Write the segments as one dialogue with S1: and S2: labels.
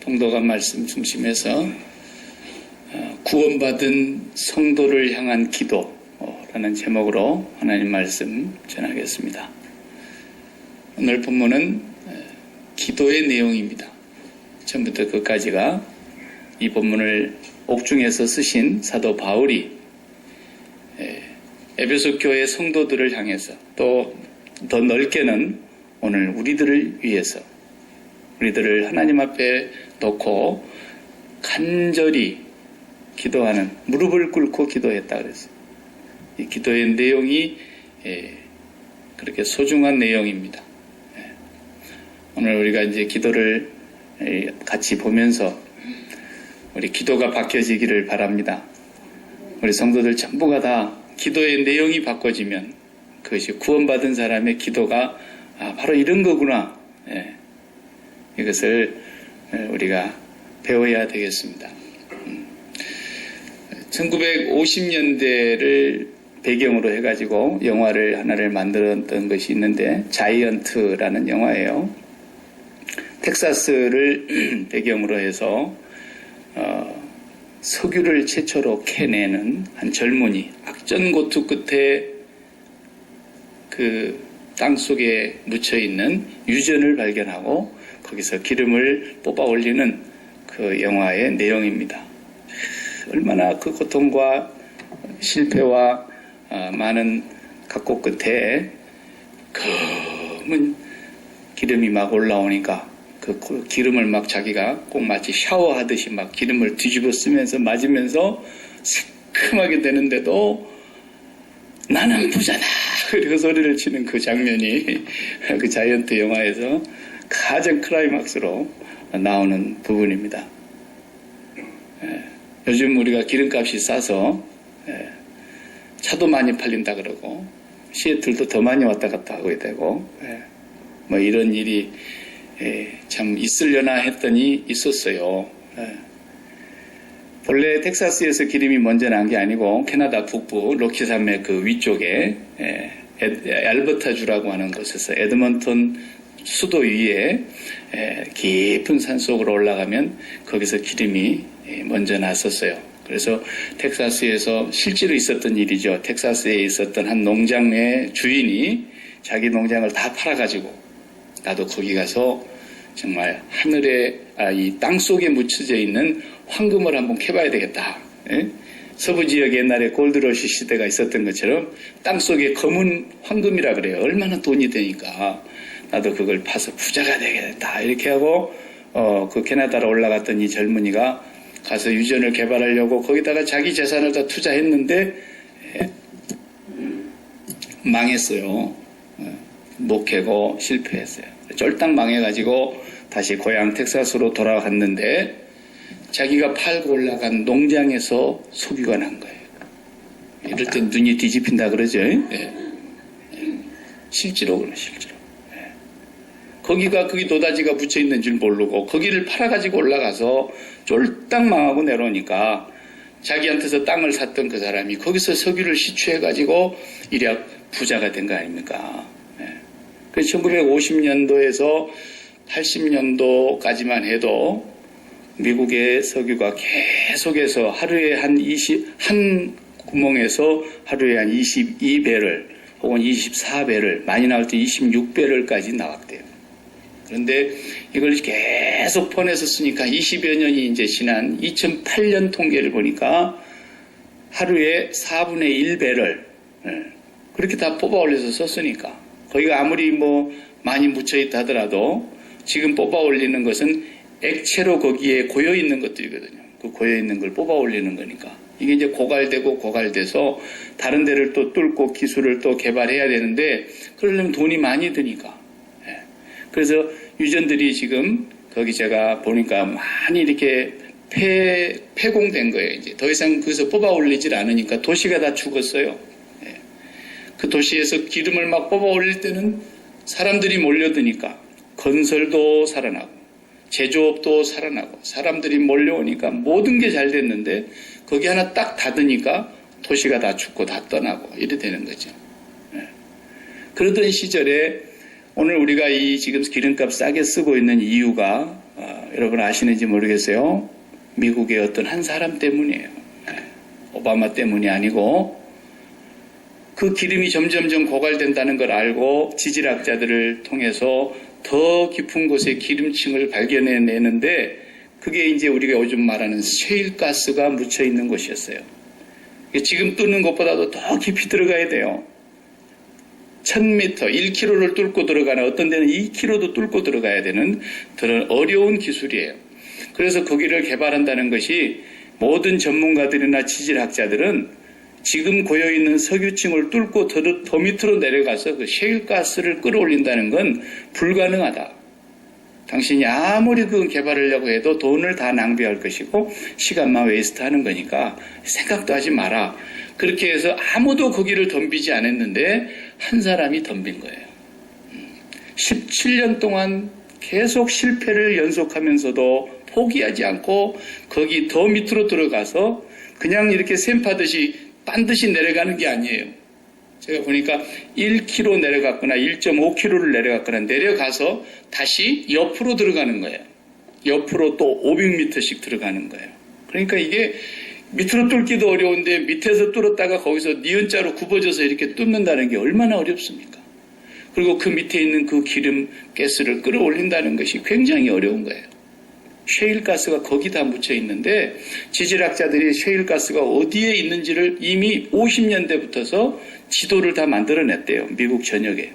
S1: 통독한 말씀 중심에서 구원받은 성도를 향한 기도라는 제목으로 하나님 말씀 전하겠습니다. 오늘 본문은 기도의 내용입니다. 처음부터 끝까지가 이 본문을 옥중에서 쓰신 사도 바울이 에베소 교회 성도들을 향해서 또 더 넓게는 오늘 우리들을 위해서 우리들을 하나님 앞에 놓고 간절히 기도하는, 무릎을 꿇고 기도했다 그랬어요. 이 기도의 내용이 그렇게 소중한 내용입니다. 오늘 우리가 이제 기도를 같이 보면서 우리 기도가 바뀌어지기를 바랍니다. 우리 성도들 전부가 다 기도의 내용이 바꿔지면 그것이 구원받은 사람의 기도가 바로 이런 거구나. 이것을 우리가 배워야 되겠습니다. 1950년대를 배경으로 해가지고 영화를 하나를 만들었던 것이 있는데 자이언트라는 영화예요. 텍사스를 배경으로 해서 석유를 최초로 캐내는 한 젊은이, 악전고투 끝에 그 땅속에 묻혀있는 유전을 발견하고 거기서 기름을 뽑아 올리는 그 영화의 내용입니다. 얼마나 그 고통과 실패와 많은 각고 끝에 검은 기름이 막 올라오니까 그 기름을 막 자기가 꼭 마치 샤워하듯이 막 기름을 뒤집어 쓰면서 맞으면서 시큼하게 되는데도 나는 부자다! 그리고 소리를 치는 그 장면이 그 자이언트 영화에서 가장 클라이막스로 나오는 부분입니다. 요즘 우리가 기름값이 싸서 차도 많이 팔린다 그러고 시애틀도 더 많이 왔다 갔다 하고 되고 뭐 이런 일이 참 있으려나 했더니 있었어요. 원래 텍사스에서 기름이 먼저 난 게 아니고 캐나다 북부 로키산맥 그 위쪽에 알버타주라고 하는 곳에서 에드먼턴 수도 위에 깊은 산속으로 올라가면 거기서 기름이 먼저 났었어요. 그래서 텍사스에서 실제로 있었던 일이죠. 텍사스에 있었던 한 농장의 주인이 자기 농장을 다 팔아가지고 나도 거기 가서 정말 하늘에 이 땅속에 묻혀져 있는 황금을 한번 캐봐야 되겠다. 서부 지역에 옛날에 골드러시 시대가 있었던 것처럼 땅속에 검은 황금이라 그래요. 얼마나 돈이 되니까 나도 그걸 파서 부자가 되겠다. 이렇게 하고 그 캐나다로 올라갔던 이 젊은이가 가서 유전을 개발하려고 거기다가 자기 재산을 다 투자했는데 망했어요. 못 캐고 실패했어요. 쫄딱 망해가지고 다시 고향 텍사스로 돌아갔는데 자기가 팔고 올라간 농장에서 석유가 난 거예요. 이럴 땐 눈이 뒤집힌다 그러죠. 실제로 그래, 실제로. 거기가 거기 노다지가 붙여 있는 줄 모르고 거기를 팔아가지고 올라가서 쫄딱 망하고 내려오니까 자기한테서 땅을 샀던 그 사람이 거기서 석유를 시추해가지고 일약 부자가 된 거 아닙니까? 그래서 1950년도에서 80년도까지만 해도 미국의 석유가 계속해서 하루에 한 구멍에서 하루에 한 22배럴 혹은 24배럴, 많이 나올 때 26배럴까지 나왔대요. 그런데 이걸 계속 폰에서 쓰니까 20여 년이 이제 지난 2008년 통계를 보니까 하루에 4분의 1배럴 그렇게 다 뽑아 올려서 썼으니까 거기가 아무리 뭐 많이 묻혀있다 하더라도 지금 뽑아 올리는 것은 액체로 거기에 고여있는 것들이거든요. 그 고여있는 걸 뽑아 올리는 거니까. 이게 이제 고갈돼서 다른 데를 또 뚫고 기술을 또 개발해야 되는데 그러려면 돈이 많이 드니까. 그래서 유전들이 지금 거기 제가 보니까 많이 이렇게 폐공된 거예요. 이제 더 이상 거기서 뽑아 올리질 않으니까 도시가 다 죽었어요. 그 도시에서 기름을 막 뽑아 올릴 때는 사람들이 몰려드니까 건설도 살아나고 제조업도 살아나고 사람들이 몰려오니까 모든 게 잘 됐는데 거기 하나 딱 닫으니까 도시가 다 죽고 다 떠나고 이래 되는 거죠. 그러던 시절에 오늘 우리가 이 지금 기름값 싸게 쓰고 있는 이유가 여러분 아시는지 모르겠어요. 미국의 어떤 한 사람 때문이에요. 오바마 때문이 아니고 그 기름이 점점점 고갈된다는 걸 알고 지질학자들을 통해서 더 깊은 곳에 기름층을 발견해내는데 그게 이제 우리가 요즘 말하는 셰일가스가 묻혀 있는 곳이었어요. 지금 뚫는 것보다도 더 깊이 들어가야 돼요. 1000m, 1km를 뚫고 들어가나 어떤 데는 2km도 뚫고 들어가야 되는 그런 어려운 기술이에요. 그래서 거기를 개발한다는 것이 모든 전문가들이나 지질학자들은 지금 고여있는 석유층을 뚫고 더 밑으로 내려가서 그 셰일가스를 끌어올린다는 건 불가능하다. 당신이 아무리 그 개발하려고 해도 돈을 다 낭비할 것이고 시간만 웨이스트하는 거니까 생각도 하지 마라. 그렇게 해서 아무도 거기를 덤비지 않았는데 한 사람이 덤빈 거예요. 17년 동안 계속 실패를 연속하면서도 포기하지 않고 거기 더 밑으로 들어가서 그냥 이렇게 샘파듯이 반드시 내려가는 게 아니에요. 제가 보니까 1km 내려갔거나 1.5km를 내려갔거나 내려가서 다시 옆으로 들어가는 거예요. 옆으로 또 500m씩 들어가는 거예요. 그러니까 이게 밑으로 뚫기도 어려운데 밑에서 뚫었다가 거기서 니은자로 굽어져서 이렇게 뚫는다는 게 얼마나 어렵습니까? 그리고 그 밑에 있는 그 기름 가스를 끌어올린다는 것이 굉장히 어려운 거예요. 셰일가스가 거기 다 묻혀 있는데 지질학자들이 셰일가스가 어디에 있는지를 이미 50년대부터서 지도를 다 만들어냈대요. 미국 전역에.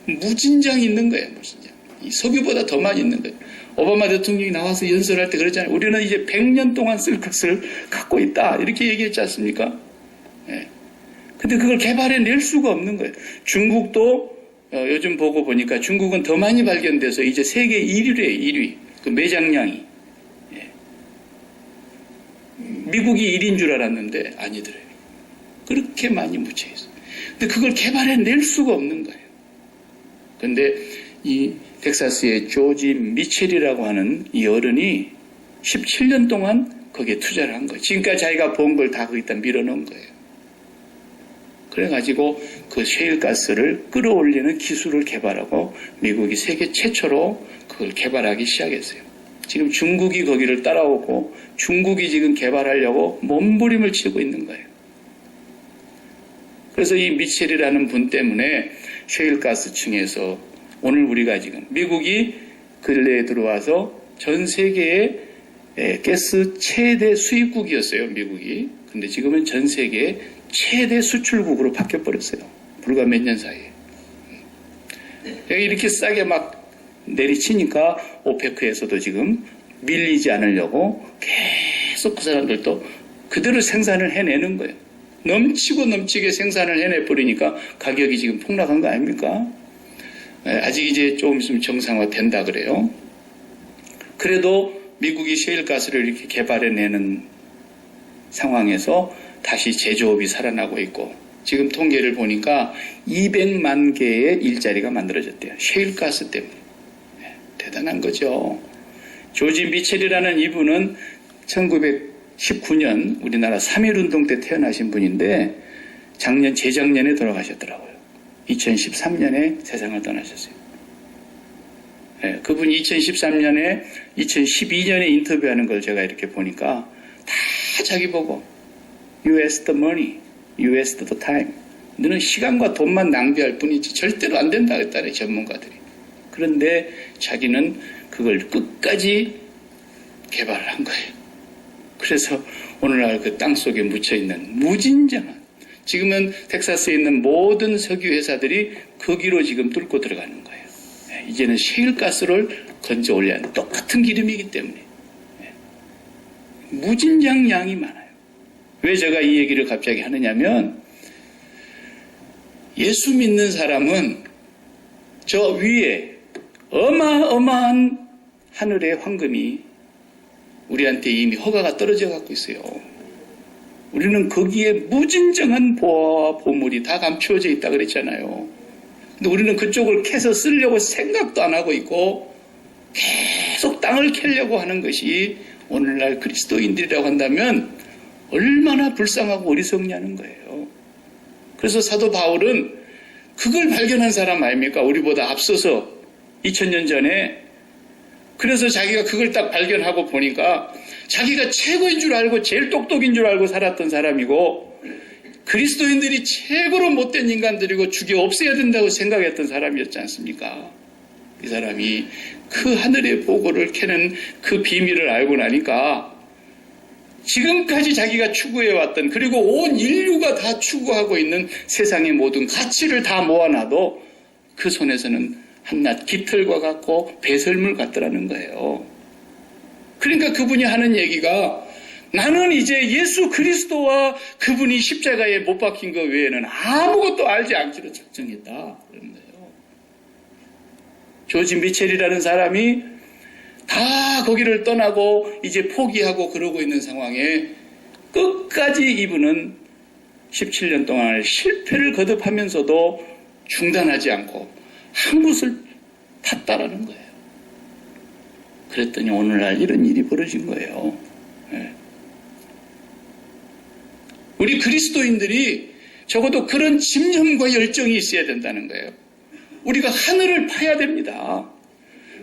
S1: 무진장 있는 거예요. 무진장. 이 석유보다 더 많이 있는 거예요. 오바마 대통령이 나와서 연설할 때 그러잖아요. 우리는 이제 100년 동안 쓸 것을 갖고 있다. 이렇게 얘기했지 않습니까? 예. 근데 그걸 개발해낼 수가 없는 거예요. 중국도 요즘 보고 보니까 중국은 더 많이 발견돼서 이제 세계 1위래요. 1위. 그 매장량이. 예. 미국이 1위인 줄 알았는데 아니더래요. 그렇게 많이 묻혀있어요. 근데 그걸 개발해낼 수가 없는 거예요. 근데 이 텍사스의 조지 미첼이라고 하는 이 어른이 17년 동안 거기에 투자를 한 거예요. 지금까지 자기가 본 걸 다 거기다 밀어넣은 거예요. 그래가지고 그 셰일가스를 끌어올리는 기술을 개발하고 미국이 세계 최초로 그걸 개발하기 시작했어요. 지금 중국이 거기를 따라오고 중국이 지금 개발하려고 몸부림을 치고 있는 거예요. 그래서 이 미첼이라는 분 때문에 셰일가스층에서 오늘 우리가 지금 미국이 근래에 들어와서 전 세계의 가스 최대 수입국이었어요. 미국이. 근데 지금은 전 세계 최대 수출국으로 바뀌어버렸어요. 불과 몇 년 사이에. 이렇게 싸게 막 내리치니까 오페크에서도 지금 밀리지 않으려고 계속 그 사람들도 그대로 생산을 해내는 거예요. 넘치고 넘치게 생산을 해내버리니까 가격이 지금 폭락한 거 아닙니까? 아직 이제 조금 있으면 정상화 된다 그래요. 그래도 미국이 셰일가스를 이렇게 개발해내는 상황에서 다시 제조업이 살아나고 있고 지금 통계를 보니까 200만 개의 일자리가 만들어졌대요. 셰일가스 때문에. 대단한 거죠. 조지 미첼이라는 이분은 1919년 우리나라 3.1운동 때 태어나신 분인데 재작년에 돌아가셨더라고요. 2013년에 세상을 떠나셨어요. 네, 그분이 2013년에 2012년에 인터뷰하는 걸 제가 이렇게 보니까 다 자기 보고 You ask the money, you ask the time. 너는 시간과 돈만 낭비할 뿐이지 절대로 안 된다 그랬다네 전문가들이. 그런데 자기는 그걸 끝까지 개발을 한 거예요. 그래서 오늘날 그 땅속에 묻혀있는 무진장한 지금은 텍사스에 있는 모든 석유 회사들이 거기로 지금 뚫고 들어가는 거예요. 이제는 셰일가스를 건져 올려야 하는 똑같은 기름이기 때문에 무진장 양이 많아요. 왜 제가 이 얘기를 갑자기 하느냐면 예수 믿는 사람은 저 위에 어마어마한 하늘의 황금이 우리한테 이미 허가가 떨어져 갖고 있어요. 우리는 거기에 무진정한 보화와 보물이 다 감추어져 있다 그랬잖아요. 근데 우리는 그쪽을 캐서 쓰려고 생각도 안 하고 있고 계속 땅을 캐려고 하는 것이 오늘날 그리스도인들이라고 한다면 얼마나 불쌍하고 어리석냐는 거예요. 그래서 사도 바울은 그걸 발견한 사람 아닙니까? 우리보다 앞서서 2000년 전에. 그래서 자기가 그걸 딱 발견하고 보니까 자기가 최고인 줄 알고 제일 똑똑인 줄 알고 살았던 사람이고 그리스도인들이 최고로 못된 인간들이고 죽여 없애야 된다고 생각했던 사람이었지 않습니까? 이 사람이 그 하늘의 보고를 캐는 그 비밀을 알고 나니까 지금까지 자기가 추구해왔던 그리고 온 인류가 다 추구하고 있는 세상의 모든 가치를 다 모아놔도 그 손에서는 한낱 깃털과 같고 배설물 같더라는 거예요. 그러니까 그분이 하는 얘기가 나는 이제 예수 그리스도와 그분이 십자가에 못 박힌 것 외에는 아무것도 알지 않기로 작정했다. 그런 거예요. 조지 미첼이라는 사람이 다 거기를 떠나고 이제 포기하고 그러고 있는 상황에 끝까지 이분은 17년 동안 실패를 거듭하면서도 중단하지 않고 한 곳을 탔다라는 거예요. 그랬더니 오늘날 이런 일이 벌어진 거예요. 네. 우리 그리스도인들이 적어도 그런 집념과 열정이 있어야 된다는 거예요. 우리가 하늘을 파야 됩니다.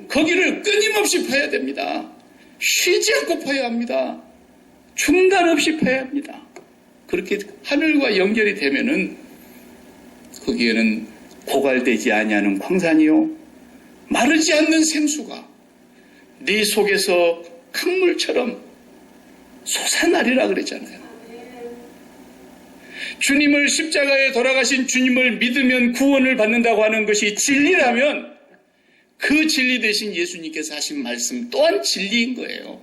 S1: 거기를 끊임없이 파야 됩니다. 쉬지 않고 파야 합니다. 중단 없이 파야 합니다. 그렇게 하늘과 연결이 되면은 거기에는 고갈되지 아니하는 광산이요 마르지 않는 생수가 네 속에서 강물처럼 솟아나리라 그랬잖아요. 주님을 십자가에 돌아가신 주님을 믿으면 구원을 받는다고 하는 것이 진리라면 그 진리 대신 예수님께서 하신 말씀 또한 진리인 거예요.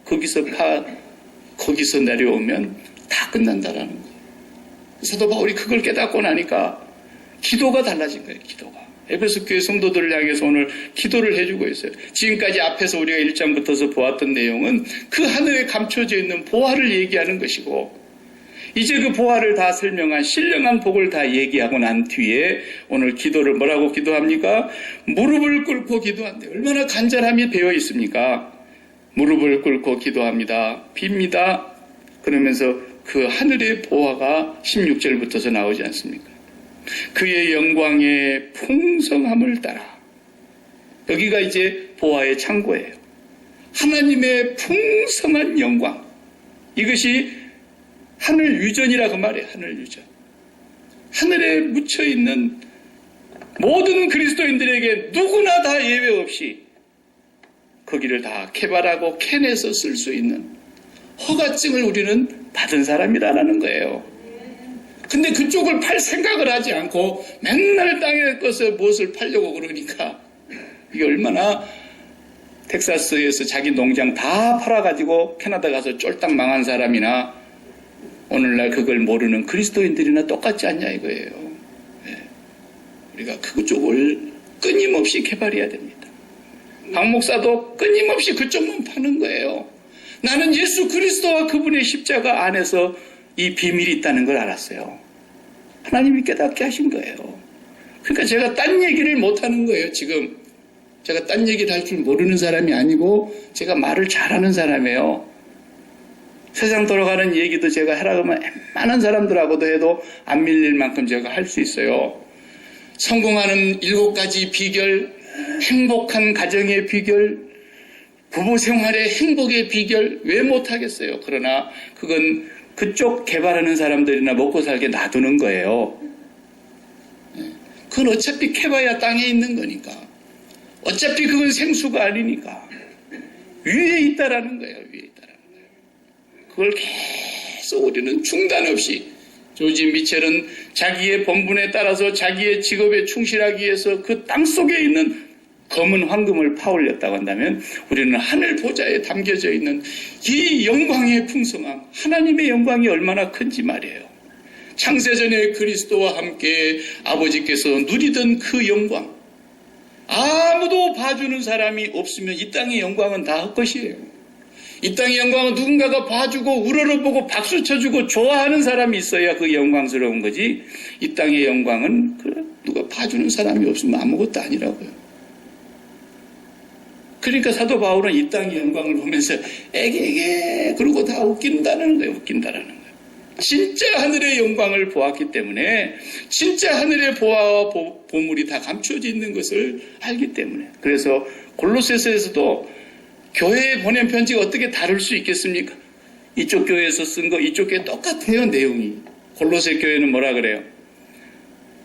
S1: 거기서 내려오면 다 끝난다라는 거예요. 사도 바울이 그걸 깨닫고 나니까 기도가 달라진 거예요. 기도가. 에베소 교회 성도들을 향해서 오늘 기도를 해주고 있어요. 지금까지 앞에서 우리가 1장부터서 보았던 내용은 그 하늘에 감춰져 있는 보화를 얘기하는 것이고 이제 그 보화를 다 설명한 신령한 복을 다 얘기하고 난 뒤에 오늘 기도를 뭐라고 기도합니까? 무릎을 꿇고 기도한대요. 얼마나 간절함이 배어 있습니까? 무릎을 꿇고 기도합니다. 빕니다. 그러면서 그 하늘의 보화가 16절부터서 나오지 않습니까? 그의 영광의 풍성함을 따라 여기가 이제 보화의 창고예요. 하나님의 풍성한 영광 이것이 하늘 유전이라 그 말이에요. 하늘 유전. 하늘에 묻혀있는 모든 그리스도인들에게 누구나 다 예외 없이 거기를 다 개발하고 캐내서 쓸 수 있는 허가증을 우리는 받은 사람이라는 거예요. 근데 그쪽을 팔 생각을 하지 않고 맨날 땅에 것을 무엇을 팔려고 그러니까 이게 얼마나 텍사스에서 자기 농장 다 팔아가지고 캐나다 가서 쫄딱 망한 사람이나 오늘날 그걸 모르는 그리스도인들이나 똑같지 않냐 이거예요. 네. 우리가 그쪽을 끊임없이 개발해야 됩니다. 박 목사도 끊임없이 그쪽만 파는 거예요. 나는 예수 그리스도와 그분의 십자가 안에서 이 비밀이 있다는 걸 알았어요. 하나님이 깨닫게 하신 거예요. 그러니까 제가 딴 얘기를 못하는 거예요. 지금 제가 딴 얘기를 할 줄 모르는 사람이 아니고 제가 말을 잘하는 사람이에요. 세상 돌아가는 얘기도 제가 하라고 하면 웬만한 사람들하고도 해도 안 밀릴 만큼 제가 할 수 있어요. 성공하는 7가지 비결, 행복한 가정의 비결, 부부 생활의 행복의 비결 왜 못하겠어요? 그러나 그건 그쪽 개발하는 사람들이나 먹고 살게 놔두는 거예요. 그건 어차피 캐봐야 땅에 있는 거니까. 어차피 그건 생수가 아니니까. 위에 있다라는 거예요. 위에 있다라는 거예요. 그걸 계속 우리는 중단 없이 조지 미첼은 자기의 본분에 따라서 자기의 직업에 충실하기 위해서 그 땅속에 있는 검은 황금을 파올렸다고 한다면 우리는 하늘 보좌에 담겨져 있는 이 영광의 풍성함, 하나님의 영광이 얼마나 큰지 말이에요. 창세전에 그리스도와 함께 아버지께서 누리던 그 영광, 아무도 봐주는 사람이 없으면 이 땅의 영광은 다 헛것이에요. 이 땅의 영광은 누군가가 봐주고 우러러보고 박수 쳐주고 좋아하는 사람이 있어야 그 영광스러운 거지, 이 땅의 영광은 누가 봐주는 사람이 없으면 아무것도 아니라고요. 그러니까 사도 바울은 이 땅의 영광을 보면서 에게게 그러고 다 웃긴다는 거예요. 웃긴다라는 거예요. 진짜 하늘의 영광을 보았기 때문에 진짜 하늘의 보화와 보물이 다 감추어져 있는 것을 알기 때문에. 그래서 골로새서에서도 교회에 보낸 편지가 어떻게 다를 수 있겠습니까? 이쪽 교회에서 쓴 거 이쪽 교회 똑같아요, 내용이. 골로새 교회는 뭐라 그래요?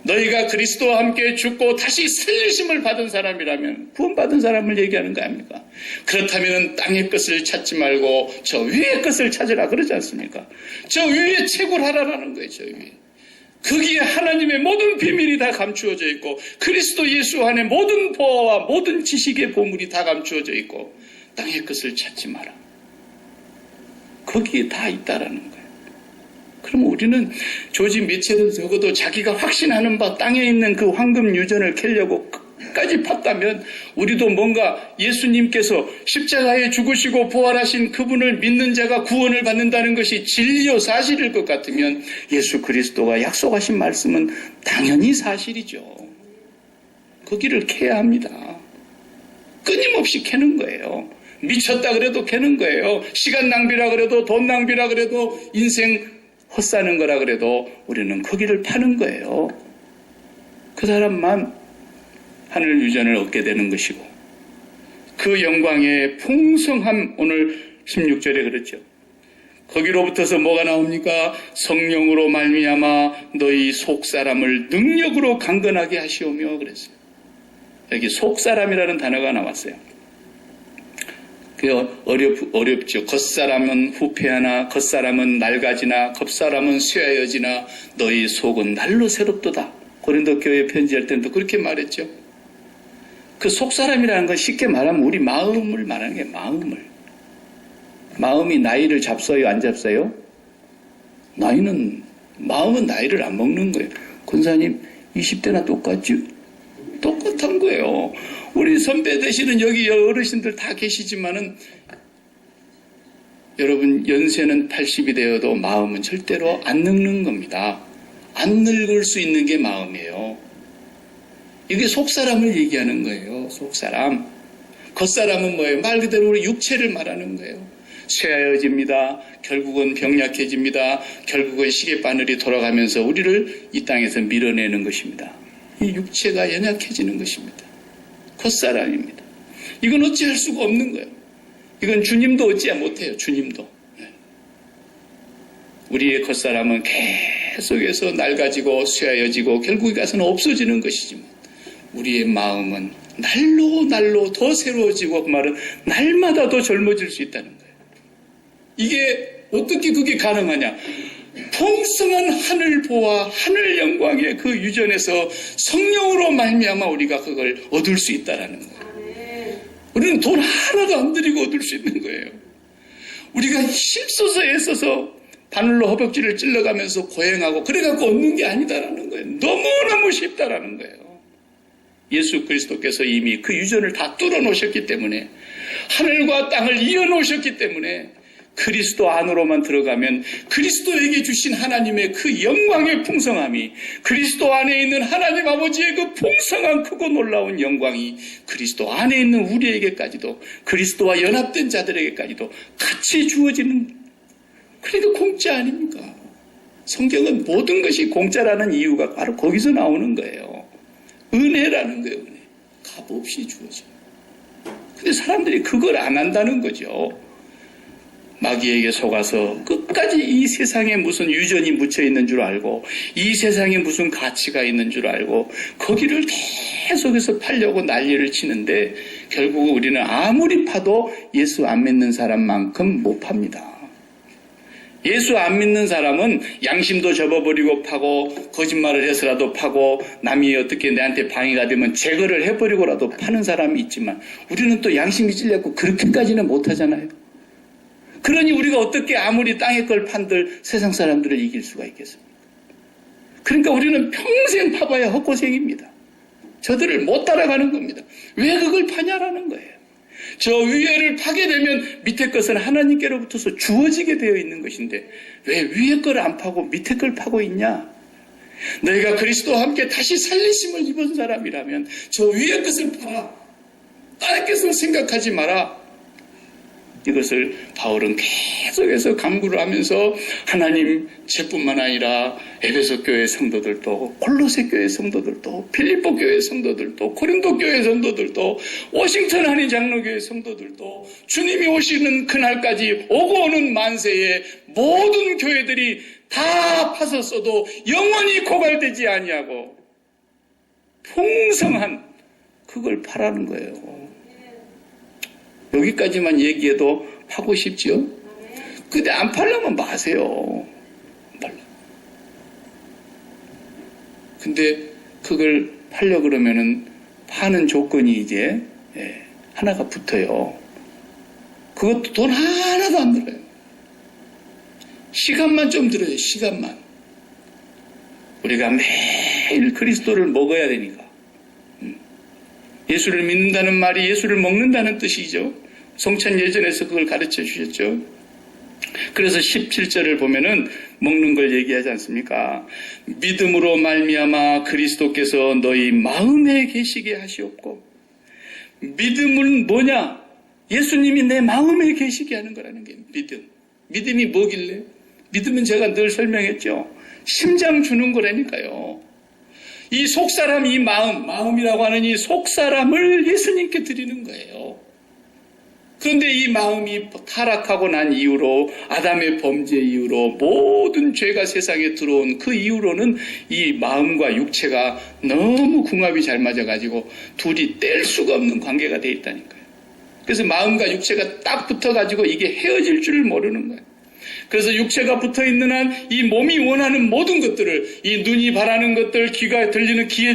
S1: 너희가 그리스도와 함께 죽고 다시 살리심을 받은 사람이라면, 구원받은 사람을 얘기하는 거 아닙니까? 그렇다면 땅의 것을 찾지 말고 저 위의 것을 찾으라 그러지 않습니까? 저 위에 채굴하라라는 거예요. 저 위에. 거기에 하나님의 모든 비밀이 다 감추어져 있고 그리스도 예수 안에 모든 보화와 모든 지식의 보물이 다 감추어져 있고 땅의 것을 찾지 마라. 거기에 다 있다라는 거예요. 그럼 우리는 조지 미첼은 적어도 자기가 확신하는 바 땅에 있는 그 황금 유전을 캐려고 끝까지 팠다면 우리도 뭔가 예수님께서 십자가에 죽으시고 부활하신 그분을 믿는 자가 구원을 받는다는 것이 진리요 사실일 것 같으면 예수 그리스도가 약속하신 말씀은 당연히 사실이죠. 거기를 캐야 합니다. 끊임없이 캐는 거예요. 미쳤다 그래도 캐는 거예요. 시간 낭비라 그래도 돈 낭비라 그래도 인생 헛사는 거라 그래도 우리는 거기를 파는 거예요. 그 사람만 하늘 유전을 얻게 되는 것이고 그 영광의 풍성함, 오늘 16절에 그랬죠. 거기로부터서 뭐가 나옵니까? 성령으로 말미암아 너희 속사람을 능력으로 강건하게 하시오며 그랬어요. 여기 속사람이라는 단어가 나왔어요. 어렵죠. 겉사람은 후패하나 겉사람은 낡아지나 겉사람은 쇠하여지나 너희 속은 날로 새롭도다. 고린도 교회 편지할 때도 그렇게 말했죠. 그 속사람이라는 건 쉽게 말하면 우리 마음을 말하는 게 마음을. 마음이 나이를 잡어요? 안 잡어요? 마음은 나이를 안 먹는 거예요. 권사님 20대나 똑같죠? 똑같은 거예요. 우리 선배 되시는 여기 어르신들 다 계시지만은 여러분 연세는 80이 되어도 마음은 절대로 안 늙는 겁니다. 안 늙을 수 있는 게 마음이에요. 이게 속사람을 얘기하는 거예요. 속사람. 겉사람은 뭐예요? 말 그대로 우리 육체를 말하는 거예요. 쇠하여집니다. 결국은 병약해집니다. 결국은 시계바늘이 돌아가면서 우리를 이 땅에서 밀어내는 것입니다. 이 육체가 연약해지는 것입니다. 겉사람입니다. 이건 어찌할 수가 없는 거예요. 이건 주님도 어찌 못해요. 주님도. 우리의 겉사람은 계속해서 낡아지고 쇠하여지고 결국에 가서는 없어지는 것이지만 우리의 마음은 날로 더 새로워지고 그 말은 날마다 더 젊어질 수 있다는 거예요. 이게 어떻게 그게 가능하냐? 풍성한 하늘 보화, 하늘 영광의 그 유전에서 성령으로 말미암아 우리가 그걸 얻을 수 있다라는 거예요. 우리는 돈 하나도 안 들이고 얻을 수 있는 거예요. 우리가 힘써서 애써서 바늘로 허벅지를 찔러가면서 고행하고 그래갖고 얻는 게 아니다라는 거예요. 너무너무 쉽다라는 거예요. 예수 그리스도께서 이미 그 유전을 다 뚫어 놓으셨기 때문에 하늘과 땅을 이어 놓으셨기 때문에 그리스도 안으로만 들어가면 그리스도에게 주신 하나님의 그 영광의 풍성함이 그리스도 안에 있는 하나님 아버지의 그 풍성한 크고 놀라운 영광이 그리스도 안에 있는 우리에게까지도 그리스도와 연합된 자들에게까지도 같이 주어지는 그러니까 공짜 아닙니까? 성경은 모든 것이 공짜라는 이유가 바로 거기서 나오는 거예요. 은혜라는 거예요. 은혜. 값없이 주어져. 근데 사람들이 그걸 안 한다는 거죠. 마귀에게 속아서 끝까지 이 세상에 무슨 유전이 묻혀 있는 줄 알고 이 세상에 무슨 가치가 있는 줄 알고 거기를 계속해서 팔려고 난리를 치는데 결국 우리는 아무리 파도 예수 안 믿는 사람만큼 못 팝니다. 예수 안 믿는 사람은 양심도 접어버리고 파고 거짓말을 해서라도 파고 남이 어떻게 내한테 방해가 되면 제거를 해버리고라도 파는 사람이 있지만 우리는 또 양심이 찔렸고 그렇게까지는 못하잖아요. 그러니 우리가 어떻게 아무리 땅의 걸 판들 세상 사람들을 이길 수가 있겠습니까? 그러니까 우리는 평생 파봐야 헛고생입니다. 저들을 못 따라가는 겁니다. 왜 그걸 파냐라는 거예요. 저 위에를 파게 되면 밑에 것은 하나님께로부터서 주어지게 되어 있는 것인데 왜 위에 걸 안 파고 밑에 걸 파고 있냐? 너희가 그리스도와 함께 다시 살리심을 입은 사람이라면 저 위에 것을 파라. 땅의 것을 생각하지 마라. 이것을 바울은 계속해서 강구를 하면서 하나님 저뿐만 아니라 에베소 교회 성도들도, 골로새 교회 성도들도, 필리포 교회 성도들도, 고린도 교회 성도들도, 워싱턴 한인 장로교회 성도들도, 주님이 오시는 그날까지 오고 오는 만세에 모든 교회들이 다 파서 써도 영원히 고갈되지 아니하고 풍성한 그걸 바라는 거예요. 여기까지만 얘기해도 하고 싶죠? 근데 안 팔려면 마세요. 안 팔려. 근데 그걸 팔려 그러면은 파는 조건이 이제 하나가 붙어요. 그것도 돈 하나도 안 들어요. 시간만 좀 들어요. 시간만. 우리가 매일 그리스도를 먹어야 되니까. 예수를 믿는다는 말이 예수를 먹는다는 뜻이죠. 성찬 예전에서 그걸 가르쳐 주셨죠. 그래서 17절을 보면은 먹는 걸 얘기하지 않습니까? 믿음으로 말미암아 그리스도께서 너희 마음에 계시게 하시옵고. 믿음은 뭐냐? 예수님이 내 마음에 계시게 하는 거라는 게 믿음. 믿음이 뭐길래? 믿음은 제가 늘 설명했죠. 심장 주는 거라니까요. 이 속사람, 이 마음이라고 하는 이 속사람을 예수님께 드리는 거예요. 그런데 이 마음이 타락하고 난 이후로, 아담의 범죄 이후로, 모든 죄가 세상에 들어온 그 이후로는 이 마음과 육체가 너무 궁합이 잘 맞아가지고 둘이 뗄 수가 없는 관계가 돼 있다니까요. 그래서 마음과 육체가 딱 붙어가지고 이게 헤어질 줄을 모르는 거예요. 그래서 육체가 붙어있는 한 이 몸이 원하는 모든 것들을, 이 눈이 바라는 것들, 귀에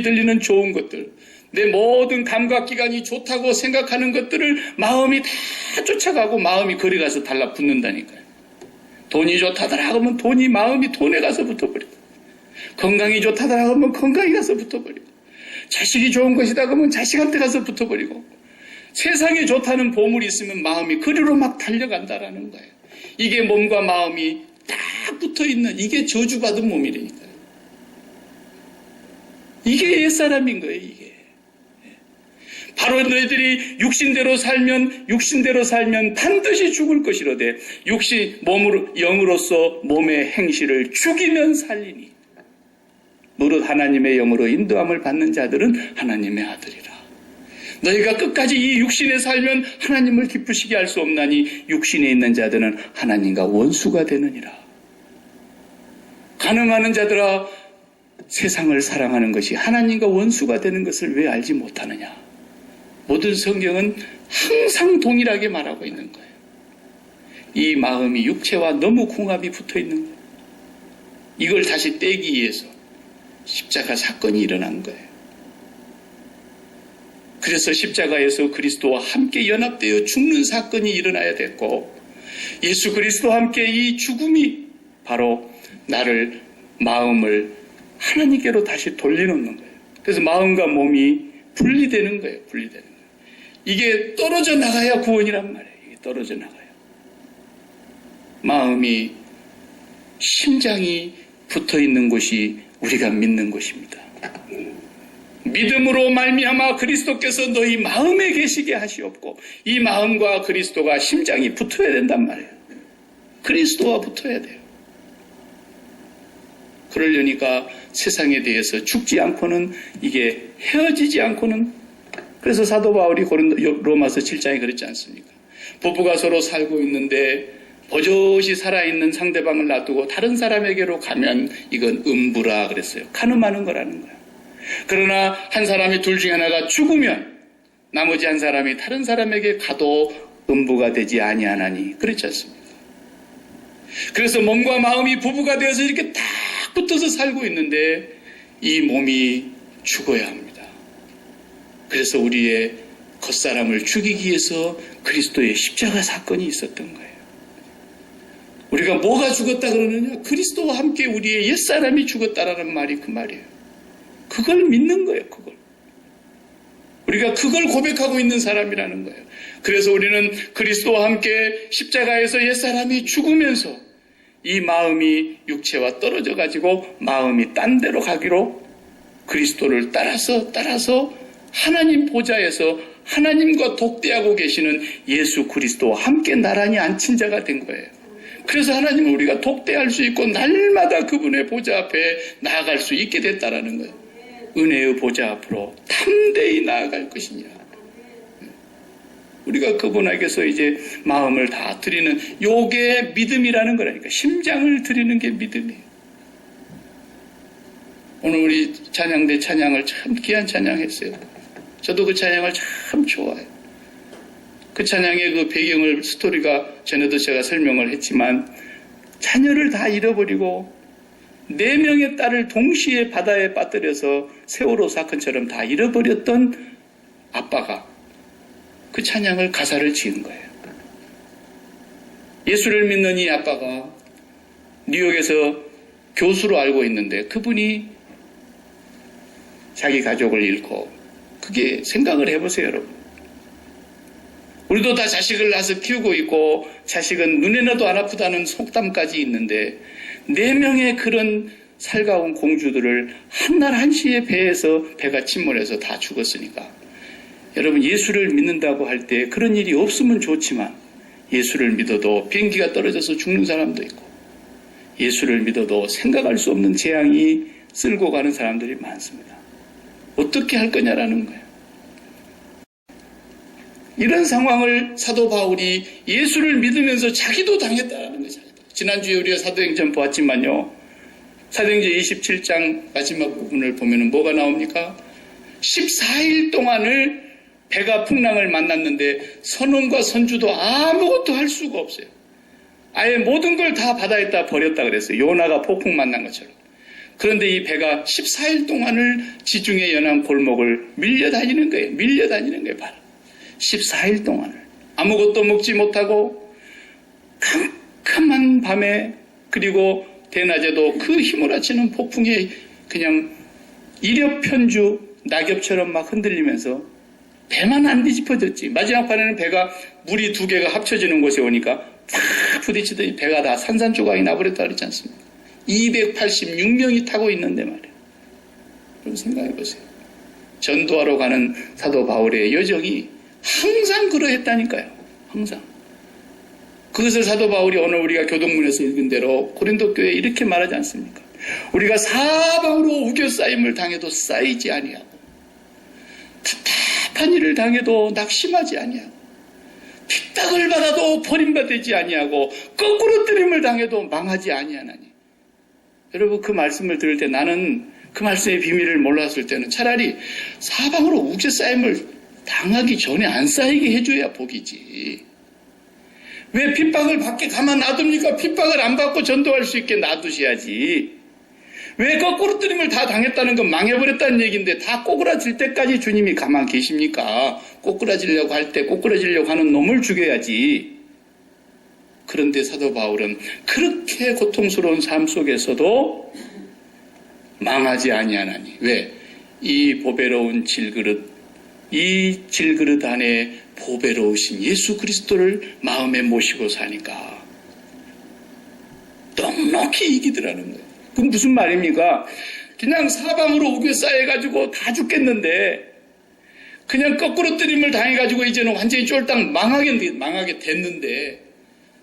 S1: 들리는 좋은 것들, 내 모든 감각기관이 좋다고 생각하는 것들을 마음이 다 쫓아가고 마음이 거리 가서 달라붙는다니까요. 돈이 좋다더라 하면 마음이 돈에 가서 붙어버리고, 건강이 좋다더라 하면 건강이 가서 붙어버리고, 자식이 좋은 것이다 그러면 자식한테 가서 붙어버리고, 세상에 좋다는 보물이 있으면 마음이 거리로 막 달려간다라는 거예요. 이게 몸과 마음이 딱 붙어있는, 이게 저주받은 몸이라니까요. 이게 옛사람인 거예요, 이게. 바로 너희들이 육신대로 살면 반드시 죽을 것이로되 영으로서 몸의 행실을 죽이면 살리니 무릇 하나님의 영으로 인도함을 받는 자들은 하나님의 아들이라. 너희가 끝까지 이 육신에 살면 하나님을 기쁘시게 할 수 없나니 육신에 있는 자들은 하나님과 원수가 되느니라. 가늠하는 자들아, 세상을 사랑하는 것이 하나님과 원수가 되는 것을 왜 알지 못하느냐. 모든 성경은 항상 동일하게 말하고 있는 거예요. 이 마음이 육체와 너무 궁합이 붙어 있는 거예요. 이걸 다시 떼기 위해서 십자가 사건이 일어난 거예요. 그래서 십자가에서 그리스도와 함께 연합되어 죽는 사건이 일어나야 됐고, 예수 그리스도와 함께 이 죽음이 바로 마음을 하나님께로 다시 돌려놓는 거예요. 그래서 마음과 몸이 분리되는 거예요. 분리되는 거예요. 이게 떨어져 나가야 구원이란 말이에요. 이게 떨어져 나가요. 마음이, 심장이 붙어 있는 곳이 우리가 믿는 곳입니다. 믿음으로 말미암아 그리스도께서 너희 마음에 계시게 하시옵고, 이 마음과 그리스도가 심장이 붙어야 된단 말이에요. 그리스도와 붙어야 돼요. 그러려니까 세상에 대해서 죽지 않고는, 이게 헤어지지 않고는, 그래서 사도 바울이 로마서 7장에 그랬지 않습니까? 부부가 서로 살고 있는데 버젓이 살아있는 상대방을 놔두고 다른 사람에게로 가면 이건 음부라 그랬어요. 간음하는 거라는 거예요. 그러나 한 사람이 둘 중에 하나가 죽으면 나머지 한 사람이 다른 사람에게 가도 음부가 되지 아니하나니, 그렇지 않습니까? 그래서 몸과 마음이 부부가 되어서 이렇게 딱 붙어서 살고 있는데 이 몸이 죽어야 합니다. 그래서 우리의 겉사람을 죽이기 위해서 그리스도의 십자가 사건이 있었던 거예요. 우리가 뭐가 죽었다 그러느냐? 그리스도와 함께 우리의 옛사람이 죽었다라는 말이 그 말이에요. 그걸 믿는 거예요. 그걸. 우리가 그걸 고백하고 있는 사람이라는 거예요. 그래서 우리는 그리스도와 함께 십자가에서 옛사람이 죽으면서 이 마음이 육체와 떨어져 가지고 마음이 딴 데로 가기로 그리스도를 따라서 하나님 보좌에서 하나님과 독대하고 계시는 예수 그리스도와 함께 나란히 앉힌 자가 된 거예요. 그래서 하나님은 우리가 독대할 수 있고 날마다 그분의 보좌 앞에 나아갈 수 있게 됐다라는 거예요. 은혜의 보좌 앞으로 담대히 나아갈 것이냐. 우리가 그분에게서 이제 마음을 다 드리는 요게 믿음이라는 거라니까. 심장을 드리는 게 믿음이에요. 오늘 우리 찬양대 찬양을 참 귀한 찬양했어요. 저도 그 찬양을 참 좋아해요. 그 찬양의 그 배경을 스토리가 전에도 제가 설명을 했지만 자녀를 다 잃어버리고 4명의 딸을 동시에 바다에 빠뜨려서 세월호 사건처럼 다 잃어버렸던 아빠가 그 찬양을 가사를 지은 거예요. 예수를 믿는 이 아빠가 뉴욕에서 교수로 알고 있는데 그분이 자기 가족을 잃고 그게 생각을 해보세요, 여러분. 우리도 다 자식을 낳아서 키우고 있고 자식은 눈에 넣어도 안 아프다는 속담까지 있는데 4명의 그런 살가운 공주들을 한날 한시에 배에서 배가 침몰해서 다 죽었으니까 여러분 예수를 믿는다고 할 때 그런 일이 없으면 좋지만 예수를 믿어도 비행기가 떨어져서 죽는 사람도 있고 예수를 믿어도 생각할 수 없는 재앙이 쓸고 가는 사람들이 많습니다. 어떻게 할 거냐라는 거예요. 이런 상황을 사도 바울이 예수를 믿으면서 자기도 당했다는 거죠. 지난주에 우리가 사도행전 보았지만요. 사도행전 27장 마지막 부분을 보면 뭐가 나옵니까? 14일 동안을 배가 풍랑을 만났는데 선원과 선주도 아무것도 할 수가 없어요. 아예 모든 걸 다 바다에다 버렸다 그랬어요. 요나가 폭풍 만난 것처럼. 그런데 이 배가 14일 동안을 지중해 연안 골목을 밀려다니는 거예요. 밀려다니는 거예요. 바로 14일 동안을 아무것도 먹지 못하고 캄캄한 밤에 그리고 대낮에도 그 휘몰아치는 폭풍에 그냥 일엽편주 낙엽처럼 막 흔들리면서 배만 안 뒤집어졌지. 마지막 판에는 배가 물이 2개가 합쳐지는 곳에 오니까 팍 부딪히더니 배가 다 산산조각이 나버렸다 그랬지 않습니까? 286명이 타고 있는데 말이에요. 좀 생각해 보세요. 전도하러 가는 사도 바울의 여정이 항상 그러했다니까요. 항상. 그것을 사도 바울이 오늘 우리가 교동문에서 읽은 대로 고린도 교회에 이렇게 말하지 않습니까? 우리가 사방으로 우겨싸임을 당해도 쌓이지 아니하고 답답한 일을 당해도 낙심하지 아니하고 핍박을 받아도 버림받지 아니하고 거꾸로 뜨림을 당해도 망하지 아니하나니. 여러분 그 말씀을 들을 때 나는 그 말씀의 비밀을 몰랐을 때는 차라리 사방으로 우겨싸임을 당하기 전에 안 쌓이게 해줘야 복이지. 왜 핍박을 받게 가만 놔둡니까? 핍박을 안 받고 전도할 수 있게 놔두셔야지. 왜 거꾸로 뜨림을 다 당했다는 건 망해버렸다는 얘기인데 다 꼬꾸라질 때까지 주님이 가만 계십니까? 꼬꾸라지려고 할 때 꼬꾸라지려고 하는 놈을 죽여야지. 그런데 사도 바울은 그렇게 고통스러운 삶 속에서도 망하지 아니하나니. 왜? 이 보배로운 질그릇, 이 질그릇 안에 보배로우신 예수 그리스도를 마음에 모시고 사니까 넉넉히 이기더라는 거예요. 그건 무슨 말입니까? 그냥 사방으로 우겨 쌓여가지고 다 죽겠는데 그냥 거꾸로 뜨림을 당해가지고 이제는 완전히 쫄딱 망하게 됐는데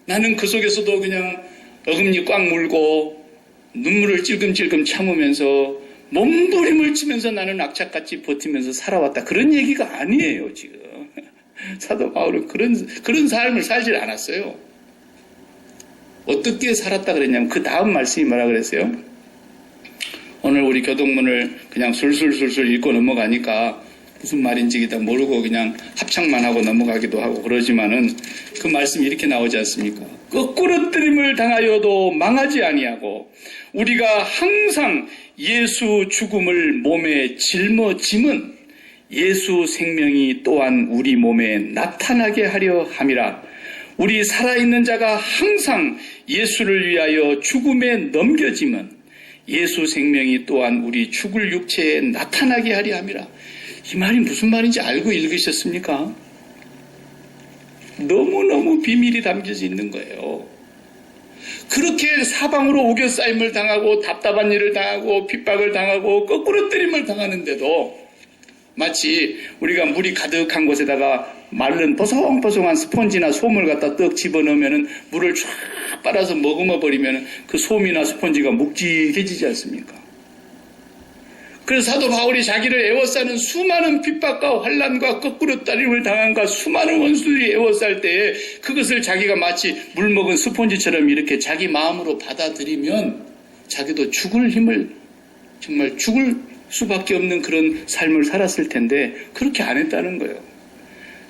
S1: 나는 그 속에서도 그냥 어금니 꽉 물고 눈물을 찔끔찔끔 참으면서 몸부림을 치면서 나는 악착같이 버티면서 살아왔다. 그런 얘기가 아니에요, 지금. 사도 바울은 그런 삶을 살질 않았어요. 어떻게 살았다 그랬냐면 그 다음 말씀이 뭐라 그랬어요? 오늘 우리 교동문을 그냥 술술술술 읽고 넘어가니까 무슨 말인지 다 모르고 그냥 합창만 하고 넘어가기도 하고 그러지만은 그 말씀이 이렇게 나오지 않습니까? 거꾸로 뜨림을 당하여도 망하지 아니하고 우리가 항상 예수 죽음을 몸에 짊어짐은 예수 생명이 또한 우리 몸에 나타나게 하려 함이라. 우리 살아있는 자가 항상 예수를 위하여 죽음에 넘겨짐은 예수 생명이 또한 우리 죽을 육체에 나타나게 하려 함이라. 이 말이 무슨 말인지 알고 읽으셨습니까? 너무너무 비밀이 담겨져 있는 거예요. 그렇게 사방으로 우겨싸임을 당하고 답답한 일을 당하고 핍박을 당하고 거꾸로 때림을 당하는데도 마치 우리가 물이 가득한 곳에다가 마른 보송보송한 스펀지나 솜을 갖다 떡 집어넣으면 물을 쫙 빨아서 머금어 버리면 그 솜이나 스펀지가 묵직해지지 않습니까? 그래서 사도 바울이 자기를 에워싸는 수많은 핍박과 환난과 거꾸로 따림을 당한과 수많은 원수들이 에워쌀 때에 그것을 자기가 마치 물 먹은 스펀지처럼 이렇게 자기 마음으로 받아들이면 자기도 죽을 힘을, 정말 죽을 수밖에 없는 그런 삶을 살았을 텐데 그렇게 안 했다는 거예요.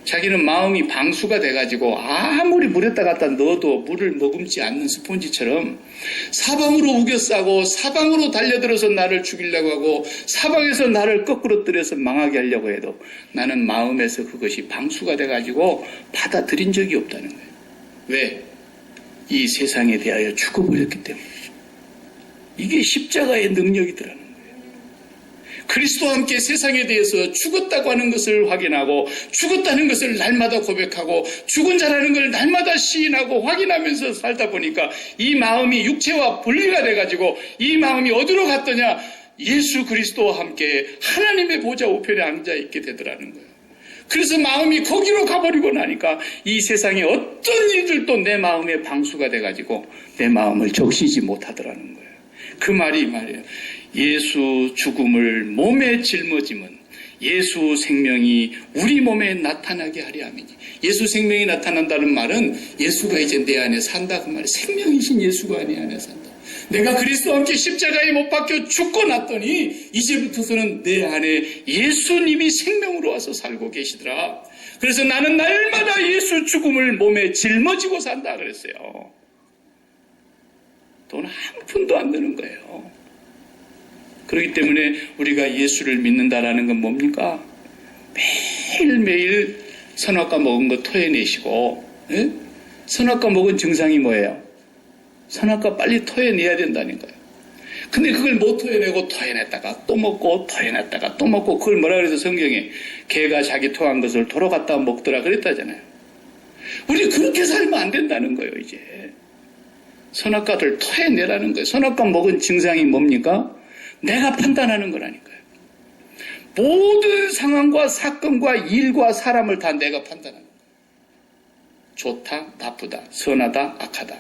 S1: 자기는 마음이 방수가 돼가지고 아무리 물에다 갖다 넣어도 물을 머금지 않는 스폰지처럼 사방으로 우겨싸고 사방으로 달려들어서 나를 죽이려고 하고 사방에서 나를 거꾸로 들여서 망하게 하려고 해도 나는 마음에서 그것이 방수가 돼가지고 받아들인 적이 없다는 거예요. 왜? 이 세상에 대하여 죽어버렸기 때문에. 이게 십자가의 능력이더라는 거예요. 그리스도와 함께 세상에 대해서 죽었다고 하는 것을 확인하고 죽었다는 것을 날마다 고백하고 죽은 자라는 걸 날마다 시인하고 확인하면서 살다 보니까 이 마음이 육체와 분리가 돼가지고 이 마음이 어디로 갔더냐? 예수 그리스도와 함께 하나님의 보좌 우편에 앉아있게 되더라는 거예요. 그래서 마음이 거기로 가버리고 나니까 이 세상의 어떤 일들도 내 마음의 방수가 돼가지고 내 마음을 적시지 못하더라는 거예요. 그 말이 이 말이에요. 예수 죽음을 몸에 짊어짐은 예수 생명이 우리 몸에 나타나게 하려 함이니. 예수 생명이 나타난다는 말은 예수가 이제 내 안에 산다 그 말이에요. 생명이신 예수가 내 안에 산다. 내가 그리스도와 함께 십자가에 못 박혀 죽고 났더니 이제부터서는 내 안에 예수님이 생명으로 와서 살고 계시더라. 그래서 나는 날마다 예수 죽음을 몸에 짊어지고 산다 그랬어요. 돈 한 푼도 안 드는 거예요. 그렇기 때문에 우리가 예수를 믿는다라는 건 뭡니까? 매일매일 선악과 먹은 거 토해내시고, 예? 선악과 먹은 증상이 뭐예요? 선악과 빨리 토해내야 된다는 거예요. 근데 그걸 못 토해내고 토해냈다가 또 먹고 토해냈다가 또 먹고 그걸 뭐라 그래서 성경에 개가 자기 토한 것을 도로 갖다 먹더라 그랬다잖아요. 우리 그렇게 살면 안 된다는 거예요, 이제. 선악과를 토해내라는 거예요. 선악과 먹은 증상이 뭡니까? 내가 판단하는 거라니까요. 모든 상황과 사건과 일과 사람을 다 내가 판단하는 거예요. 좋다, 나쁘다, 선하다, 악하다,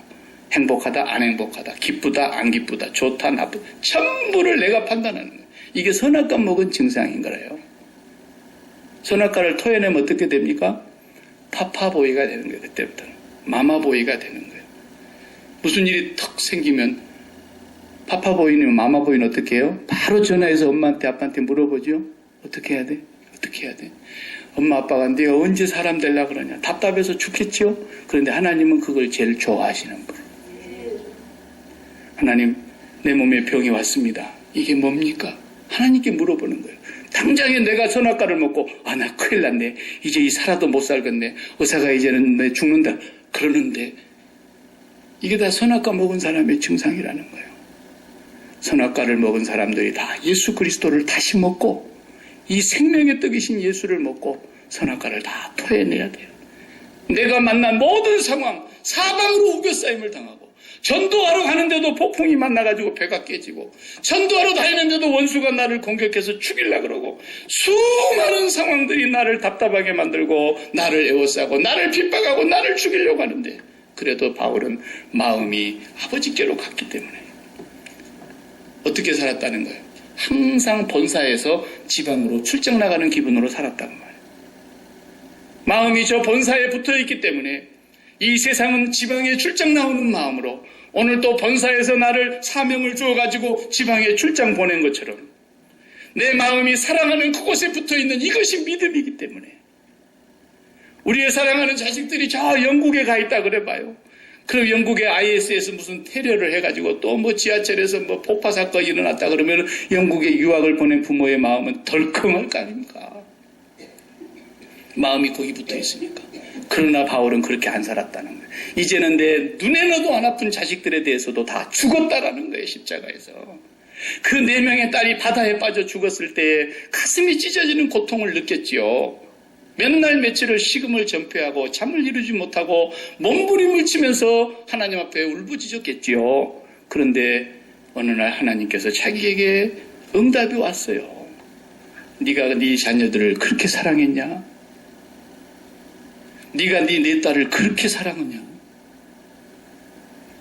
S1: 행복하다, 안 행복하다, 기쁘다, 안 기쁘다, 좋다, 나쁘다. 전부를 내가 판단하는 거예요. 이게 선악과 먹은 증상인 거예요. 선악과를 토해내면 어떻게 됩니까? 파파보이가 되는 거예요. 그때부터는. 마마보이가 되는 거예요. 무슨 일이 턱 생기면 파파보이는 마마보이는 어떻게 해요? 바로 전화해서 엄마한테 아빠한테 물어보죠. 어떻게 해야 돼? 어떻게 해야 돼? 엄마 아빠가 네가 언제 사람 되려고 그러냐? 답답해서 죽겠죠? 그런데 하나님은 그걸 제일 좋아하시는 분. 하나님, 내 몸에 병이 왔습니다. 이게 뭡니까? 하나님께 물어보는 거예요. 당장에 내가 선악과를 먹고 나 큰일 났네. 이제 이 살아도 못 살겠네. 의사가 이제는 내 죽는다. 그러는데 이게 다 선악과 먹은 사람의 증상이라는 거예요. 선악과를 먹은 사람들이 다 예수 그리스도를 다시 먹고 이 생명의 떡이신 예수를 먹고 선악과를 다 토해내야 돼요. 내가 만난 모든 상황 사방으로 우겨싸임을 당하고 전도하러 가는데도 폭풍이 만나가지고 배가 깨지고 전도하러 다니는데도 원수가 나를 공격해서 죽이려고 그러고 수많은 상황들이 나를 답답하게 만들고 나를 에워싸고 나를 핍박하고 나를 죽이려고 하는데 그래도 바울은 마음이 아버지께로 갔기 때문에 어떻게 살았다는 거예요? 항상 본사에서 지방으로 출장 나가는 기분으로 살았다는 말이에요. 마음이 저 본사에 붙어있기 때문에 이 세상은 지방에 출장 나오는 마음으로 오늘 또 본사에서 나를 사명을 주어가지고 지방에 출장 보낸 것처럼 내 마음이 사랑하는 그곳에 붙어있는 이것이 믿음이기 때문에 우리의 사랑하는 자식들이 저 영국에 가 있다 그래봐요. 그럼 영국의 IS에서 무슨 테러를 해가지고 또 뭐 지하철에서 뭐 폭파 사건이 일어났다 그러면 영국에 유학을 보낸 부모의 마음은 덜컹할 거 아닙니까? 마음이 거기 붙어 있으니까. 그러나 바울은 그렇게 안 살았다는 거예요. 이제는 내 눈에 넣어도 안 아픈 자식들에 대해서도 다 죽었다라는 거예요. 십자가에서. 그 4명의 딸이 바다에 빠져 죽었을 때에 가슴이 찢어지는 고통을 느꼈지요. 몇 날 며칠을 식음을 전폐하고 잠을 이루지 못하고 몸부림을 치면서 하나님 앞에 울부짖었겠지요. 그런데 어느 날 하나님께서 자기에게 응답이 왔어요. 네가 네 자녀들을 그렇게 사랑했냐? 네가 네 딸을 그렇게 사랑하냐?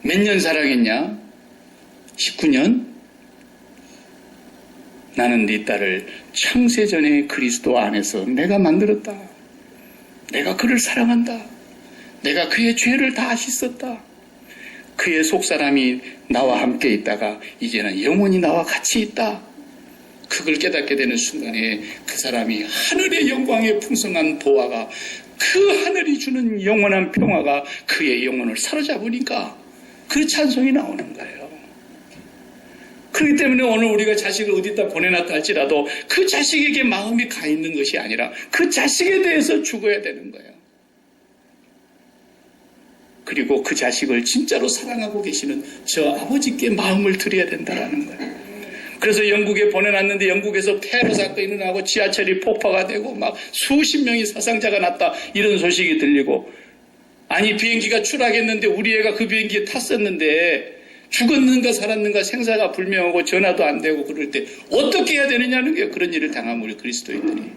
S1: 몇 년 사랑했냐? 19년? 나는 네 딸을 창세전에 그리스도 안에서 내가 만들었다. 내가 그를 사랑한다. 내가 그의 죄를 다 씻었다. 그의 속사람이 나와 함께 있다가 이제는 영원히 나와 같이 있다. 그걸 깨닫게 되는 순간에 그 사람이 하늘의 영광의 풍성한 보화가 그 하늘이 주는 영원한 평화가 그의 영혼을 사로잡으니까 그 찬송이 나오는 거예요. 그렇기 때문에 오늘 우리가 자식을 어디다 보내놨다 할지라도 그 자식에게 마음이 가 있는 것이 아니라 그 자식에 대해서 죽어야 되는 거예요. 그리고 그 자식을 진짜로 사랑하고 계시는 저 아버지께 마음을 드려야 된다는 거예요. 그래서 영국에 보내놨는데 영국에서 테러 사건이 일어나고 지하철이 폭파가 되고 막 수십 명이 사상자가 났다 이런 소식이 들리고, 아니 비행기가 추락했는데 우리 애가 그 비행기에 탔었는데 죽었는가 살았는가 생사가 불명하고 전화도 안 되고 그럴 때 어떻게 해야 되느냐는 게 그런 일을 당하면 우리 그리스도인들이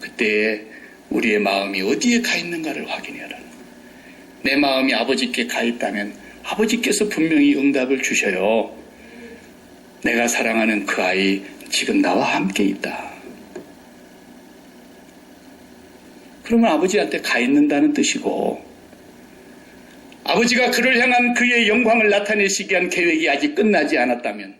S1: 그때 우리의 마음이 어디에 가 있는가를 확인해야 하는 거예요. 내 마음이 아버지께 가 있다면 아버지께서 분명히 응답을 주셔요. 내가 사랑하는 그 아이 지금 나와 함께 있다. 그러면 아버지한테 가 있는다는 뜻이고, 아버지가 그를 향한 그의 영광을 나타내시기 위한 계획이 아직 끝나지 않았다면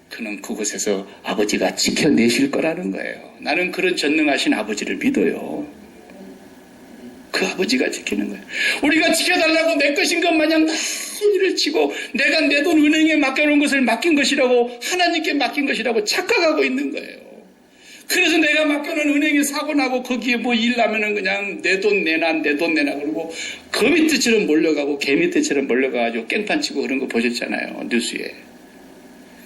S1: 그는 그곳에서 아버지가 지켜내실 거라는 거예요. 나는 그런 전능하신 아버지를 믿어요. 그 아버지가 지키는 거예요. 우리가 지켜달라고 내 것인 것 마냥 난리를 치고 내가 내 돈 은행에 맡겨놓은 것을 맡긴 것이라고, 하나님께 맡긴 것이라고 착각하고 있는 거예요. 그래서 내가 맡겨놓은 은행에 사고 나고 거기에 뭐 일 나면은 그냥 내 돈 내놔 그러고 거미떼처럼 몰려가고 개미떼처럼 몰려가가지고 깽판 치고 그런 거 보셨잖아요. 뉴스에.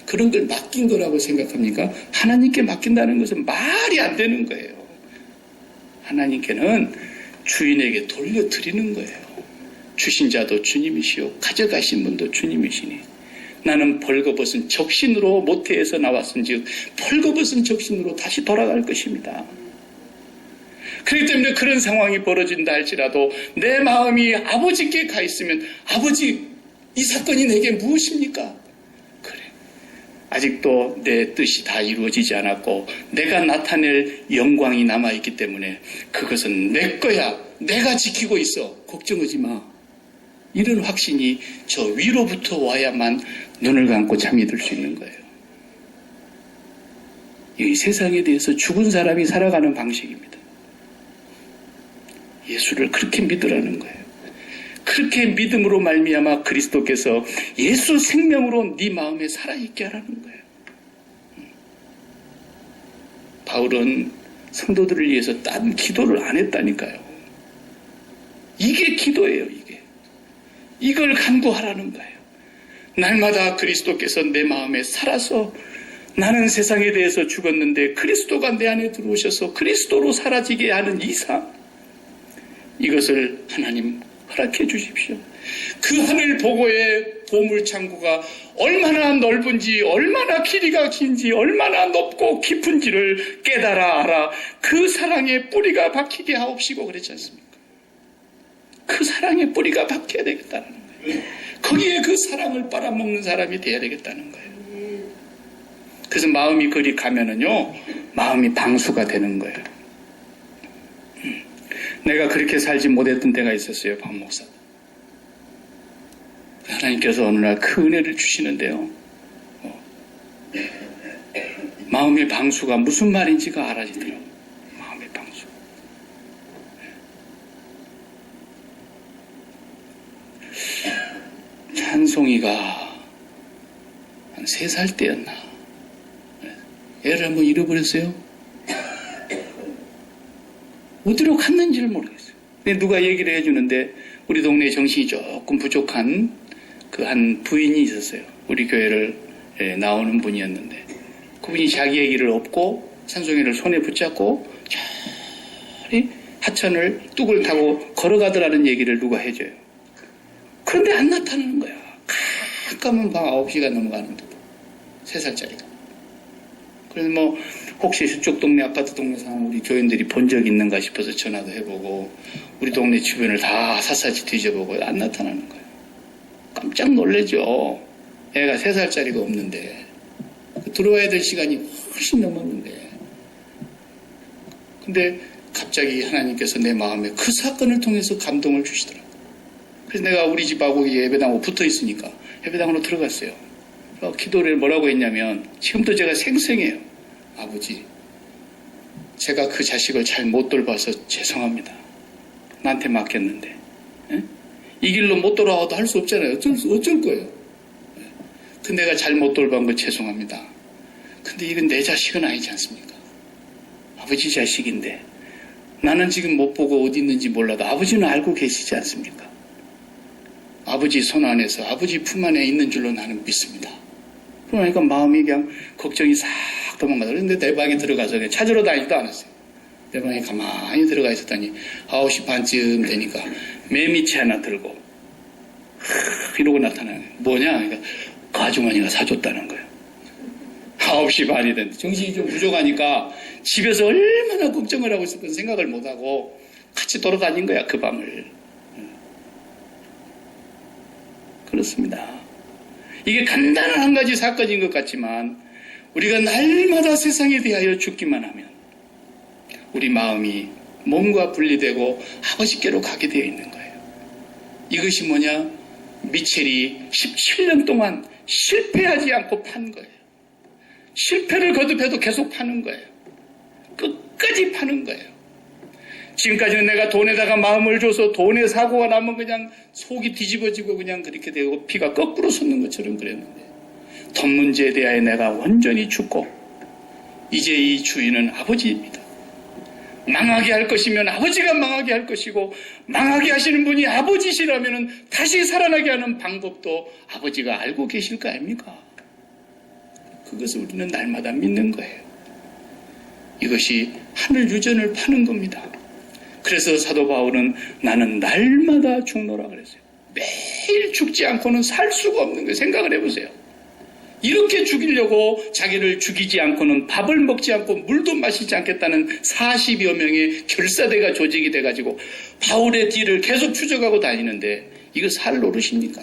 S1: 그런 걸 맡긴 거라고 생각합니까? 하나님께 맡긴다는 것은 말이 안 되는 거예요. 하나님께는 주인에게 돌려드리는 거예요. 주신 자도 주님이시오 가져가신 분도 주님이시니 나는 벌거벗은 적신으로 모태에서 나왔은즉 벌거벗은 적신으로 다시 돌아갈 것입니다. 그렇기 때문에 그런 상황이 벌어진다 할지라도 내 마음이 아버지께 가 있으면 아버지 이 사건이 내게 무엇입니까? 그래, 아직도 내 뜻이 다 이루어지지 않았고 내가 나타낼 영광이 남아있기 때문에 그것은 내 거야. 내가 지키고 있어. 걱정하지 마. 이런 확신이 저 위로부터 와야만 눈을 감고 잠이 들 수 있는 거예요. 이 세상에 대해서 죽은 사람이 살아가는 방식입니다. 예수를 그렇게 믿으라는 거예요. 그렇게 믿음으로 말미암아 그리스도께서 예수 생명으로 네 마음에 살아있게 하라는 거예요. 바울은 성도들을 위해서 딴 기도를 안 했다니까요. 이게 기도예요. 이걸 간구하라는 거예요. 날마다 그리스도께서 내 마음에 살아서 나는 세상에 대해서 죽었는데 그리스도가 내 안에 들어오셔서 그리스도로 사라지게 하는 이상, 이것을 하나님 허락해 주십시오. 그 하늘 보고의 보물창고가 얼마나 넓은지, 얼마나 길이가 긴지, 얼마나 높고 깊은지를 깨달아 알아 그 사랑의 뿌리가 박히게 하옵시고 그랬지 않습니까? 그 사랑의 뿌리가 박혀야 되겠다는 거예요. 거기에 그 사랑을 빨아먹는 사람이 돼야 되겠다는 거예요. 그래서 마음이 그리 가면은요, 마음이 방수가 되는 거예요. 내가 그렇게 살지 못했던 때가 있었어요, 박 목사. 하나님께서 어느 날 그 은혜를 주시는데요. 마음의 방수가 무슨 말인지가 알아지더라고요. 마음의 방수. 찬송이가 한 3살 때였나. 애를 한번 잃어버렸어요. 어디로 갔는지를 모르겠어요. 근데 누가 얘기를 해주는데 우리 동네에 정신이 조금 부족한 그 한 부인이 있었어요. 우리 교회를 나오는 분이었는데 그분이 자기 얘기를 업고 찬송이를 손에 붙잡고 저리 하천을 뚝을 타고 걸어가더라는 얘기를 누가 해줘요. 그런데 안 나타나는 거야. 가끔은 밤 9시가 넘어가는데 3살짜리가. 그래서 뭐 혹시 저쪽 동네 아파트 동네 상황 우리 교인들이 본 적 있는가 싶어서 전화도 해보고 우리 동네 주변을 다 샅샅이 뒤져보고 안 나타나는 거예요. 깜짝 놀라죠. 애가 3살짜리가 없는데 들어와야 될 시간이 훨씬 넘었는데 근데 갑자기 하나님께서 내 마음에 그 사건을 통해서 감동을 주시더라고요. 그래서 내가 우리 집하고 예배당하고 붙어 있으니까 예배당으로 들어갔어요. 기도를 뭐라고 했냐면 지금도 제가 생생해요. 아버지, 제가 그 자식을 잘 못 돌봐서 죄송합니다. 나한테 맡겼는데 이 길로 못 돌아와도 할 수 없잖아요. 어쩔 거예요. 근데 내가 잘 못 돌본 거 죄송합니다. 근데 이건 내 자식은 아니지 않습니까? 아버지 자식인데 나는 지금 못 보고 어디 있는지 몰라도 아버지는 알고 계시지 않습니까? 아버지 손 안에서 아버지 품 안에 있는 줄로 나는 믿습니다. 그러니까 마음이 그냥 걱정이 싹 도망가더라고요. 그런데 내 방에 들어가서 그냥 찾으러 다니지도 않았어요. 내 방에 가만히 들어가 있었더니 9시 반쯤 되니까 매미치 하나 들고 이러고 나타나는 거예요. 뭐냐? 그러니까 그 아주머니가 사줬다는 거예요. 9시 반이 됐는데 정신이 좀 부족하니까 집에서 얼마나 걱정을 하고 있었건 생각을 못하고 같이 돌아다닌 거야, 그 밤을. 그렇습니다. 이게 간단한 한 가지 사건인 것 같지만 우리가 날마다 세상에 대하여 죽기만 하면 우리 마음이 몸과 분리되고 아버지께로 가게 되어 있는 거예요. 이것이 뭐냐? 미첼이 17년 동안 실패하지 않고 판 거예요. 실패를 거듭해도 계속 파는 거예요. 끝까지 파는 거예요. 지금까지는 내가 돈에다가 마음을 줘서 돈에 사고가 나면 그냥 속이 뒤집어지고 그냥 그렇게 되고 피가 거꾸로 솟는 것처럼 그랬는데 돈 문제에 대하여 내가 완전히 죽고 이제 이 주인은 아버지입니다. 망하게 할 것이면 아버지가 망하게 할 것이고 망하게 하시는 분이 아버지시라면 다시 살아나게 하는 방법도 아버지가 알고 계실 거 아닙니까? 그것을 우리는 날마다 믿는 거예요. 이것이 하늘 유전을 파는 겁니다. 그래서 사도 바울은 나는 날마다 죽노라 그랬어요. 매일 죽지 않고는 살 수가 없는 거예요. 생각을 해보세요. 이렇게 죽이려고 자기를 죽이지 않고는 밥을 먹지 않고 물도 마시지 않겠다는 40여 명의 결사대가 조직이 돼가지고 바울의 뒤를 계속 추적하고 다니는데 이거 살 노릇입니까?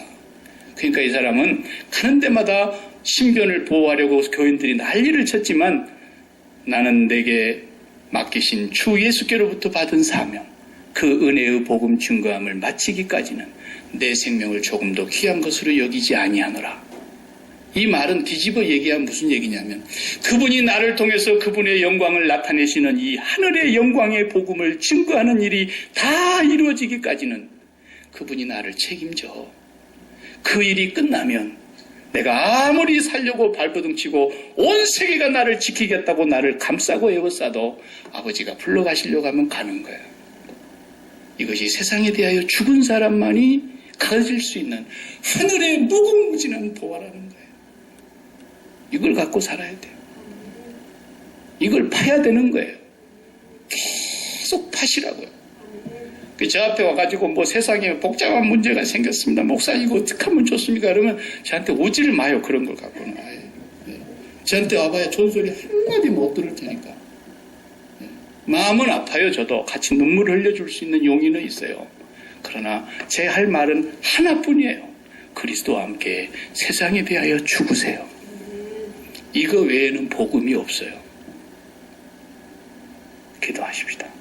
S1: 그러니까 이 사람은 가는 데마다 신변을 보호하려고 교인들이 난리를 쳤지만 나는 내게 맡기신 주 예수께로부터 받은 사명, 그 은혜의 복음 증거함을 마치기까지는 내 생명을 조금도 귀한 것으로 여기지 아니하노라. 이 말은 뒤집어 얘기하면 무슨 얘기냐면 그분이 나를 통해서 그분의 영광을 나타내시는 이 하늘의 영광의 복음을 증거하는 일이 다 이루어지기까지는 그분이 나를 책임져. 그 일이 끝나면 내가 아무리 살려고 발버둥치고 온 세계가 나를 지키겠다고 나를 감싸고 에워싸도 아버지가 불러가시려고 하면 가는 거예요. 이것이 세상에 대하여 죽은 사람만이 가질 수 있는 하늘의 무궁무진한 보화라는 거예요. 이걸 갖고 살아야 돼요. 이걸 파야 되는 거예요. 계속 파시라고요. 저 앞에 와가지고 뭐 세상에 복잡한 문제가 생겼습니다. 목사님 이거 어떻게 하면 좋습니까? 그러면 저한테 오지를 마요. 그런 걸 갖고는. 저한테 와봐야 존소리 한마디 못 들을 테니까. 마음은 아파요. 저도 같이 눈물을 흘려줄 수 있는 용의는 있어요. 그러나 제 할 말은 하나뿐이에요. 그리스도와 함께 세상에 대하여 죽으세요. 이거 외에는 복음이 없어요. 기도하십시다.